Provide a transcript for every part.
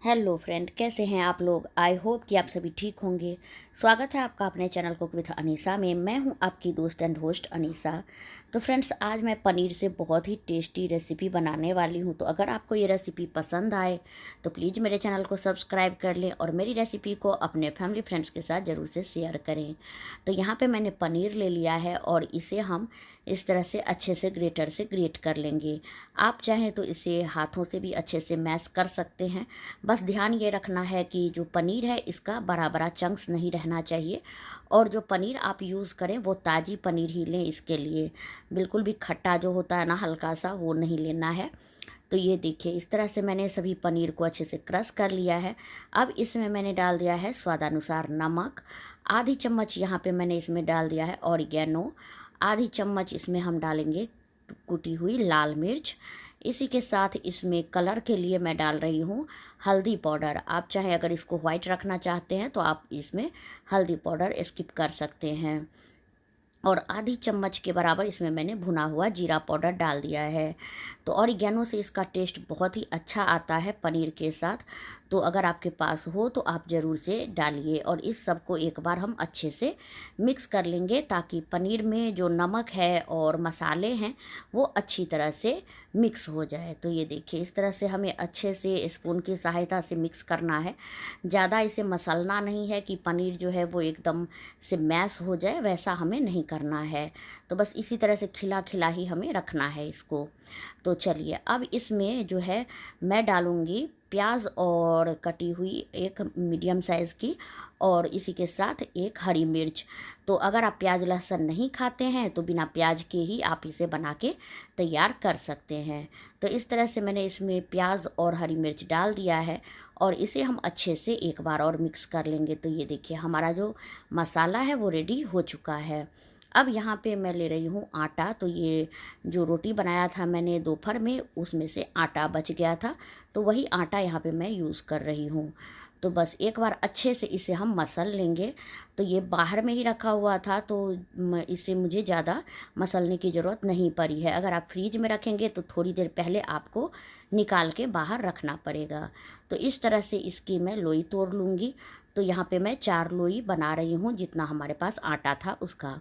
Hello friend, कैसे हैं आप लोग। आई होप कि आप सभी ठीक होंगे। स्वागत है आपका अपने चैनल कुक विथ अनीसा में। मैं हूं आपकी दोस्त एंड होस्ट अनीसा। तो फ्रेंड्स, आज मैं पनीर से बहुत ही टेस्टी रेसिपी बनाने वाली हूं। तो अगर आपको ये रेसिपी पसंद आए तो प्लीज़ मेरे चैनल को सब्सक्राइब कर लें और मेरी रेसिपी को अपने फैमिली फ्रेंड्स के साथ ज़रूर से शेयर करें। तो यहाँ पर मैंने पनीर ले लिया है और इसे हम इस तरह से अच्छे से ग्रेटर से ग्रेट कर लेंगे। आप चाहें तो इसे हाथों से भी अच्छे से मैश कर सकते हैं। बस ध्यान ये रखना है कि जो पनीर है इसका बड़ा बड़ा चंक्स नहीं रहना चाहिए और जो पनीर आप यूज़ करें वो ताज़ी पनीर ही लें। इसके लिए बिल्कुल भी खट्टा जो होता है ना, हल्का सा, वो नहीं लेना है। तो ये देखिए, इस तरह से मैंने सभी पनीर को अच्छे से क्रश कर लिया है। अब इसमें मैंने डाल दिया है स्वादानुसार नमक। आधी चम्मच यहाँ पे मैंने इसमें डाल दिया है ऑरिगेनो। आधी चम्मच इसमें हम डालेंगे कुटी हुई लाल मिर्च। इसी के साथ इसमें कलर के लिए मैं डाल रही हूँ हल्दी पाउडर। आप चाहे अगर इसको वाइट रखना चाहते हैं तो आप इसमें हल्दी पाउडर स्किप कर सकते हैं। और आधी चम्मच के बराबर इसमें मैंने भुना हुआ जीरा पाउडर डाल दिया है। तो ऑरिगेनो से इसका टेस्ट बहुत ही अच्छा आता है पनीर के साथ। तो अगर आपके पास हो तो आप ज़रूर से डालिए और इस सब को एक बार हम अच्छे से मिक्स कर लेंगे ताकि पनीर में जो नमक है और मसाले हैं वो अच्छी तरह से मिक्स हो जाए। तो ये देखिए, इस तरह से हमें अच्छे से स्पून की सहायता से मिक्स करना है। ज़्यादा इसे मसलना नहीं है कि पनीर जो है वो एकदम से मैश हो जाए, वैसा हमें नहीं करना है। तो बस इसी तरह से खिला खिला ही हमें रखना है इसको। तो चलिए, अब इसमें जो है मैं डालूँगी प्याज और कटी हुई एक मीडियम साइज़ की, और इसी के साथ एक हरी मिर्च। तो अगर आप प्याज लहसुन नहीं खाते हैं तो बिना प्याज के ही आप इसे बना के तैयार कर सकते हैं। तो इस तरह से मैंने इसमें प्याज और हरी मिर्च डाल दिया है और इसे हम अच्छे से एक बार और मिक्स कर लेंगे। तो ये देखिए, हमारा जो मसाला है वो रेडी हो चुका है। अब यहाँ पे मैं ले रही हूँ आटा। तो ये जो रोटी बनाया था मैंने दोपहर में, उसमें से आटा बच गया था, तो वही आटा यहाँ पे मैं यूज़ कर रही हूँ। तो बस एक बार अच्छे से इसे हम मसल लेंगे। तो ये बाहर में ही रखा हुआ था तो इसे मुझे ज़्यादा मसलने की ज़रूरत नहीं पड़ी है। अगर आप फ्रीज में रखेंगे तो थोड़ी देर पहले आपको निकाल के बाहर रखना पड़ेगा। तो इस तरह से इसकी मैं लोई तोड़ लूँगी। तो यहाँ पे मैं 4 लोई बना रही हूँ, जितना हमारे पास आटा था उसका।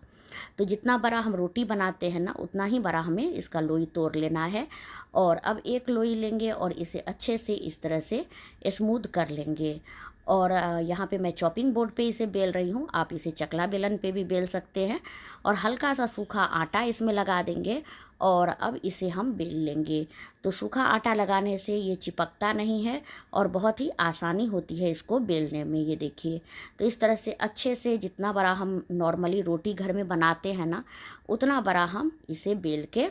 तो जितना बड़ा हम रोटी बनाते हैं ना, उतना ही बड़ा हमें इसका लोई तोड़ लेना है। और अब एक लोई लेंगे और इसे अच्छे से इस तरह से स्मूथ कर लेंगे। और यहाँ पे मैं चॉपिंग बोर्ड पे इसे बेल रही हूँ। आप इसे चकला बेलन पे भी बेल सकते हैं। और हल्का सा सूखा आटा इसमें लगा देंगे और अब इसे हम बेल लेंगे। तो सूखा आटा लगाने से ये चिपकता नहीं है और बहुत ही आसानी होती है इसको बेलने में। ये देखिए, तो इस तरह से अच्छे से जितना बड़ा हम नॉर्मली रोटी घर में बनाते हैं ना, उतना बड़ा हम इसे बेल के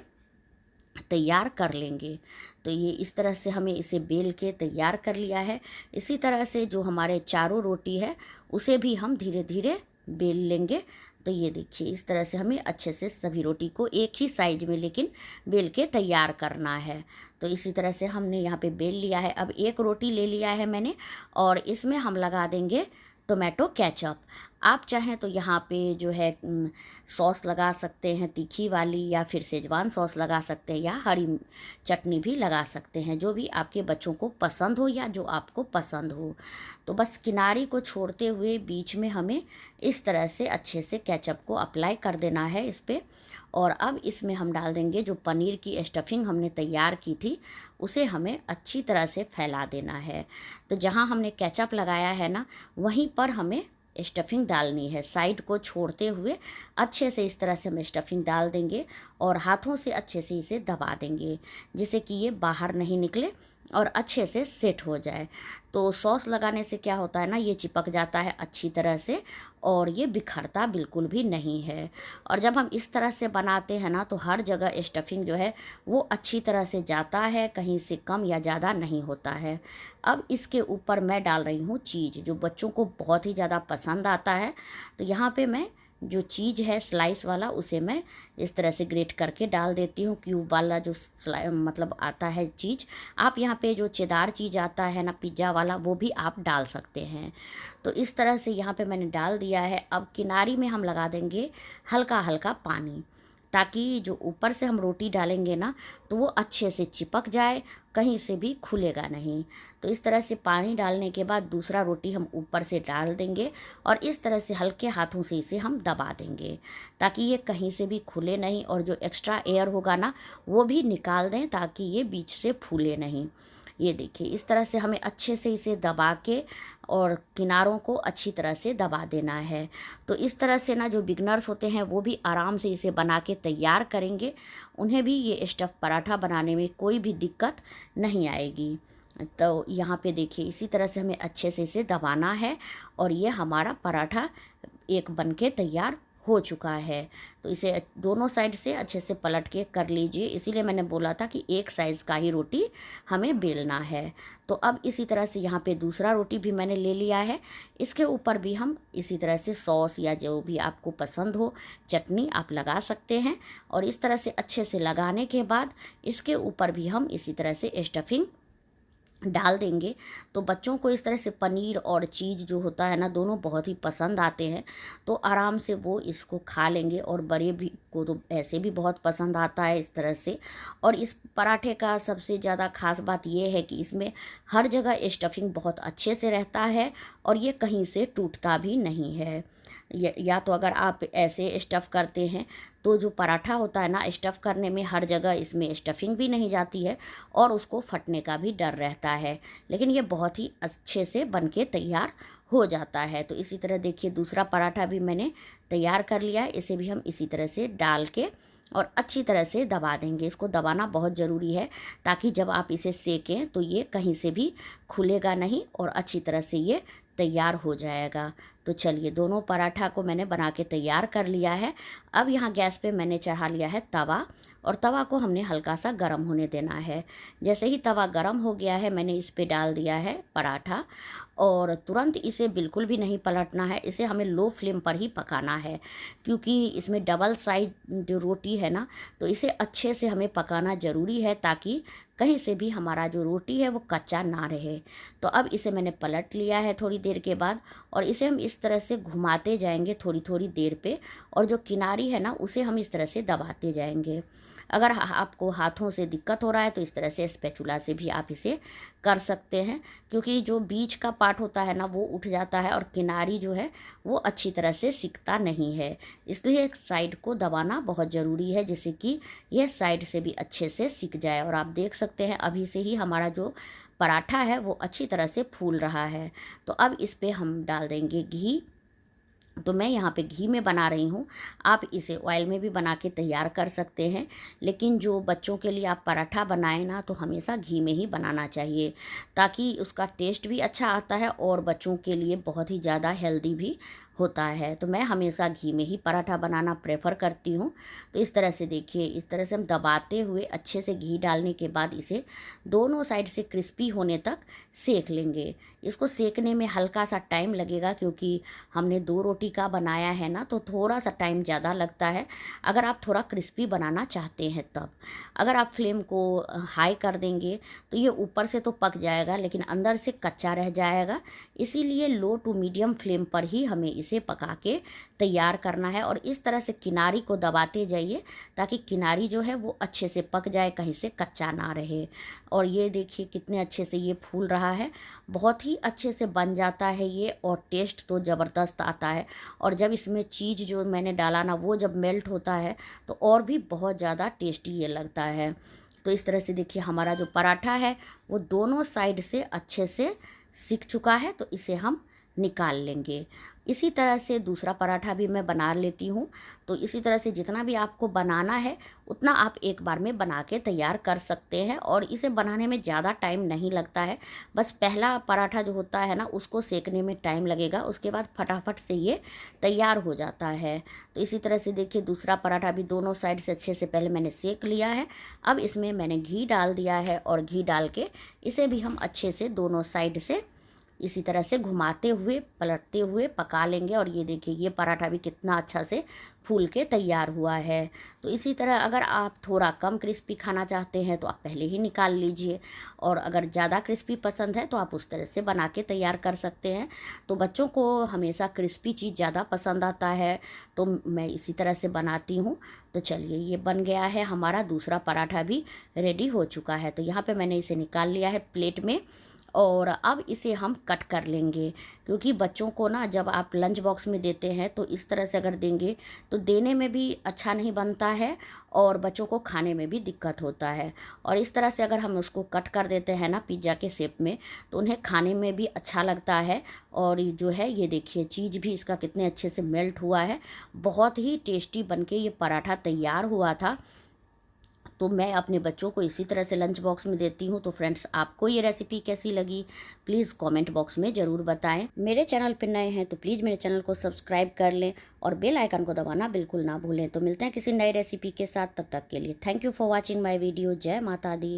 तैयार कर लेंगे। तो ये इस तरह से हमें इसे बेल के तैयार कर लिया है। इसी तरह से जो हमारे चारों रोटी है उसे भी हम धीरे धीरे बेल लेंगे। तो ये देखिए, इस तरह से हमें अच्छे से सभी रोटी को एक ही साइज में लेकिन बेल के तैयार करना है। तो इसी तरह से हमने यहाँ पे बेल लिया है। अब एक रोटी ले लिया है मैंने और इसमें हम लगा देंगे टोमेटो केचप। आप चाहें तो यहाँ पे जो है सॉस लगा सकते हैं तीखी वाली, या फिर शेजवान सॉस लगा सकते हैं, या हरी चटनी भी लगा सकते हैं, जो भी आपके बच्चों को पसंद हो या जो आपको पसंद हो। तो बस किनारी को छोड़ते हुए बीच में हमें इस तरह से अच्छे से केचप को अप्लाई कर देना है इस पर। और अब इसमें हम डाल देंगे जो पनीर की स्टफिंग हमने तैयार की थी, उसे हमें अच्छी तरह से फैला देना है। तो जहाँ हमने केचप लगाया है ना, वहीं पर हमें स्टफिंग डालनी है। साइड को छोड़ते हुए अच्छे से इस तरह से हम स्टफिंग डाल देंगे और हाथों से अच्छे से इसे दबा देंगे, जिससे कि ये बाहर नहीं निकले और अच्छे से सेट हो जाए। तो सॉस लगाने से क्या होता है ना, ये चिपक जाता है अच्छी तरह से और ये बिखरता बिल्कुल भी नहीं है। और जब हम इस तरह से बनाते हैं ना, तो हर जगह स्टफिंग जो है वो अच्छी तरह से जाता है, कहीं से कम या ज़्यादा नहीं होता है। अब इसके ऊपर मैं डाल रही हूँ चीज़, जो बच्चों को बहुत ही ज़्यादा पसंद आता है। तो यहाँ पे मैं जो चीज़ है स्लाइस वाला, उसे मैं इस तरह से ग्रेट करके डाल देती हूँ। क्यूब वाला जो मतलब आता है चीज़, आप यहाँ पे जो चेदार चीज़ आता है ना पिज़्ज़ा वाला, वो भी आप डाल सकते हैं। तो इस तरह से यहाँ पे मैंने डाल दिया है। अब किनारी में हम लगा देंगे हल्का हल्का पानी। ताकि जो ऊपर से हम रोटी डालेंगे ना तो वो अच्छे से चिपक जाए, कहीं से भी खुलेगा नहीं। तो इस तरह से पानी डालने के बाद दूसरा रोटी हम ऊपर से डाल देंगे और इस तरह से हल्के हाथों से इसे हम दबा देंगे ताकि ये कहीं से भी खुले नहीं, और जो एक्स्ट्रा एयर होगा ना वो भी निकाल दें ताकि ये बीच से फूले नहीं। ये देखिए इस तरह से हमें अच्छे से इसे दबा के और किनारों को अच्छी तरह से दबा देना है। तो इस तरह से ना जो बिगनर्स होते हैं वो भी आराम से इसे बना के तैयार करेंगे, उन्हें भी ये स्टफ़ पराठा बनाने में कोई भी दिक्कत नहीं आएगी। तो यहाँ पे देखिए इसी तरह से हमें अच्छे से इसे दबाना है और ये हमारा पराठा एक बन के तैयार हो चुका है। तो इसे दोनों साइड से अच्छे से पलट के कर लीजिए, इसीलिए मैंने बोला था कि एक साइज़ का ही रोटी हमें बेलना है। तो अब इसी तरह से यहाँ पे दूसरा रोटी भी मैंने ले लिया है, इसके ऊपर भी हम इसी तरह से सॉस या जो भी आपको पसंद हो चटनी आप लगा सकते हैं। और इस तरह से अच्छे से लगाने के बाद इसके ऊपर भी हम इसी तरह से स्टफिंग डाल देंगे। तो बच्चों को इस तरह से पनीर और चीज़ जो होता है ना दोनों बहुत ही पसंद आते हैं, तो आराम से वो इसको खा लेंगे। और बड़े भी को तो ऐसे भी बहुत पसंद आता है इस तरह से। और इस पराठे का सबसे ज़्यादा ख़ास बात ये है कि इसमें हर जगह स्टफिंग बहुत अच्छे से रहता है और ये कहीं से टूटता भी नहीं है। या तो अगर आप ऐसे स्टफ़ करते हैं तो जो पराठा होता है ना स्टफ़ करने में हर जगह इसमें स्टफिंग भी नहीं जाती है और उसको फटने का भी डर रहता है, लेकिन ये बहुत ही अच्छे से बन के तैयार हो जाता है। तो इसी तरह देखिए दूसरा पराठा भी मैंने तैयार कर लिया है, इसे भी हम इसी तरह से डाल के और अच्छी तरह से दबा देंगे। इसको दबाना बहुत ज़रूरी है ताकि जब आप इसे सेकें तो ये कहीं से भी खुलेगा नहीं और अच्छी तरह से ये तैयार हो जाएगा। तो चलिए दोनों पराठा को मैंने बना के तैयार कर लिया है। अब यहाँ गैस पे मैंने चढ़ा लिया है तवा और तवा को हमने हल्का सा गर्म होने देना है। जैसे ही तवा गर्म हो गया है मैंने इस पे डाल दिया है पराठा और तुरंत इसे बिल्कुल भी नहीं पलटना है, इसे हमें लो फ्लेम पर ही पकाना है क्योंकि इसमें डबल साइड जो रोटी है ना तो इसे अच्छे से हमें पकाना ज़रूरी है ताकि कहीं से भी हमारा जो रोटी है वो कच्चा ना रहे। तो अब इसे मैंने पलट लिया है थोड़ी देर के बाद और इसे हम इस तरह से घुमाते जाएंगे थोड़ी थोड़ी देर पे और जो किनारी है ना उसे हम इस तरह से दबाते जाएंगे। अगर आपको हाथों से दिक्कत हो रहा है तो इस तरह से स्पैचुला से भी आप इसे कर सकते हैं क्योंकि जो बीच का पार्ट होता है ना वो उठ जाता है और किनारी जो है वो अच्छी तरह से सिकता नहीं है, इसलिए एक साइड को दबाना बहुत ज़रूरी है जिससे कि यह साइड से भी अच्छे से सिक जाए। और आप देख सकते हैं अभी से ही हमारा जो पराठा है वो अच्छी तरह से फूल रहा है। तो अब इस पर हम डाल देंगे घी। तो मैं यहाँ पे घी में बना रही हूँ, आप इसे ऑयल में भी बना के तैयार कर सकते हैं, लेकिन जो बच्चों के लिए आप पराठा बनाएं ना तो हमेशा घी में ही बनाना चाहिए ताकि उसका टेस्ट भी अच्छा आता है और बच्चों के लिए बहुत ही ज़्यादा हेल्दी भी होता है। तो मैं हमेशा घी में ही पराठा बनाना प्रेफर करती हूँ। तो इस तरह से देखिए इस तरह से हम दबाते हुए अच्छे से घी डालने के बाद इसे दोनों साइड से क्रिस्पी होने तक सेक लेंगे। इसको सेकने में हल्का सा टाइम लगेगा क्योंकि हमने 2 रोटी का बनाया है ना तो थोड़ा सा टाइम ज़्यादा लगता है अगर आप थोड़ा क्रिस्पी बनाना चाहते हैं तब। अगर आप फ्लेम को हाई कर देंगे तो ये ऊपर से तो पक जाएगा लेकिन अंदर से कच्चा रह जाएगा, इसीलिए लो टू मीडियम फ्लेम पर ही हमें इसे पका के तैयार करना है। और इस तरह से किनारी को दबाते जाइए ताकि किनारी जो है वो अच्छे से पक जाए, कहीं से कच्चा ना रहे। और ये देखिए कितने अच्छे से ये फूल रहा है, बहुत ही अच्छे से बन जाता है ये और टेस्ट तो ज़बरदस्त आता है। और जब इसमें चीज़ जो मैंने डाला ना वो जब मेल्ट होता है तो और भी बहुत ज़्यादा टेस्टी ये लगता है। तो इस तरह से देखिए हमारा जो पराठा है वो दोनों साइड से अच्छे से सिक चुका है, तो इसे हम निकाल लेंगे। इसी तरह से दूसरा पराठा भी मैं बना लेती हूँ। तो इसी तरह से जितना भी आपको बनाना है उतना आप एक बार में बना के तैयार कर सकते हैं और इसे बनाने में ज़्यादा टाइम नहीं लगता है। बस पहला पराठा जो होता है ना उसको सेकने में टाइम लगेगा, उसके बाद फटाफट से ये तैयार हो जाता है। तो इसी तरह से देखिए दूसरा पराठा भी दोनों साइड से अच्छे से पहले मैंने सेक लिया है। अब इसमें मैंने घी डाल दिया है और घी डाल के इसे भी हम अच्छे से दोनों साइड से इसी तरह से घुमाते हुए पलटते हुए पका लेंगे। और ये देखिए ये पराठा भी कितना अच्छा से फूल के तैयार हुआ है। तो इसी तरह अगर आप थोड़ा कम क्रिस्पी खाना चाहते हैं तो आप पहले ही निकाल लीजिए, और अगर ज़्यादा क्रिस्पी पसंद है तो आप उस तरह से बना के तैयार कर सकते हैं। तो बच्चों को हमेशा क्रिस्पी चीज़ ज़्यादा पसंद आता है, तो मैं इसी तरह से बनाती हूँ। तो चलिए ये बन गया है, हमारा दूसरा पराठा भी रेडी हो चुका है। तो यहाँ पे मैंने इसे निकाल लिया है प्लेट में, और अब इसे हम कट कर लेंगे। क्योंकि बच्चों को ना जब आप लंच बॉक्स में देते हैं तो इस तरह से अगर देंगे तो देने में भी अच्छा नहीं बनता है, और बच्चों को खाने में भी दिक्कत होता है। और इस तरह से अगर हम उसको कट कर देते हैं ना पिज़्ज़ा के शेप में, तो उन्हें खाने में भी अच्छा लगता है। और ये जो है ये देखिए चीज़ भी इसका कितने अच्छे से मेल्ट हुआ है, बहुत ही टेस्टी बनके ये पराठा तैयार हुआ था। तो मैं अपने बच्चों को इसी तरह से लंच बॉक्स में देती हूँ। तो फ्रेंड्स, आपको ये रेसिपी कैसी लगी प्लीज़ कमेंट बॉक्स में ज़रूर बताएं। मेरे चैनल पर नए हैं तो प्लीज़ मेरे चैनल को सब्सक्राइब कर लें और बेल आइकन को दबाना बिल्कुल ना भूलें। तो मिलते हैं किसी नई रेसिपी के साथ, तब तक के लिए thank you for watching my video. जय माता दी।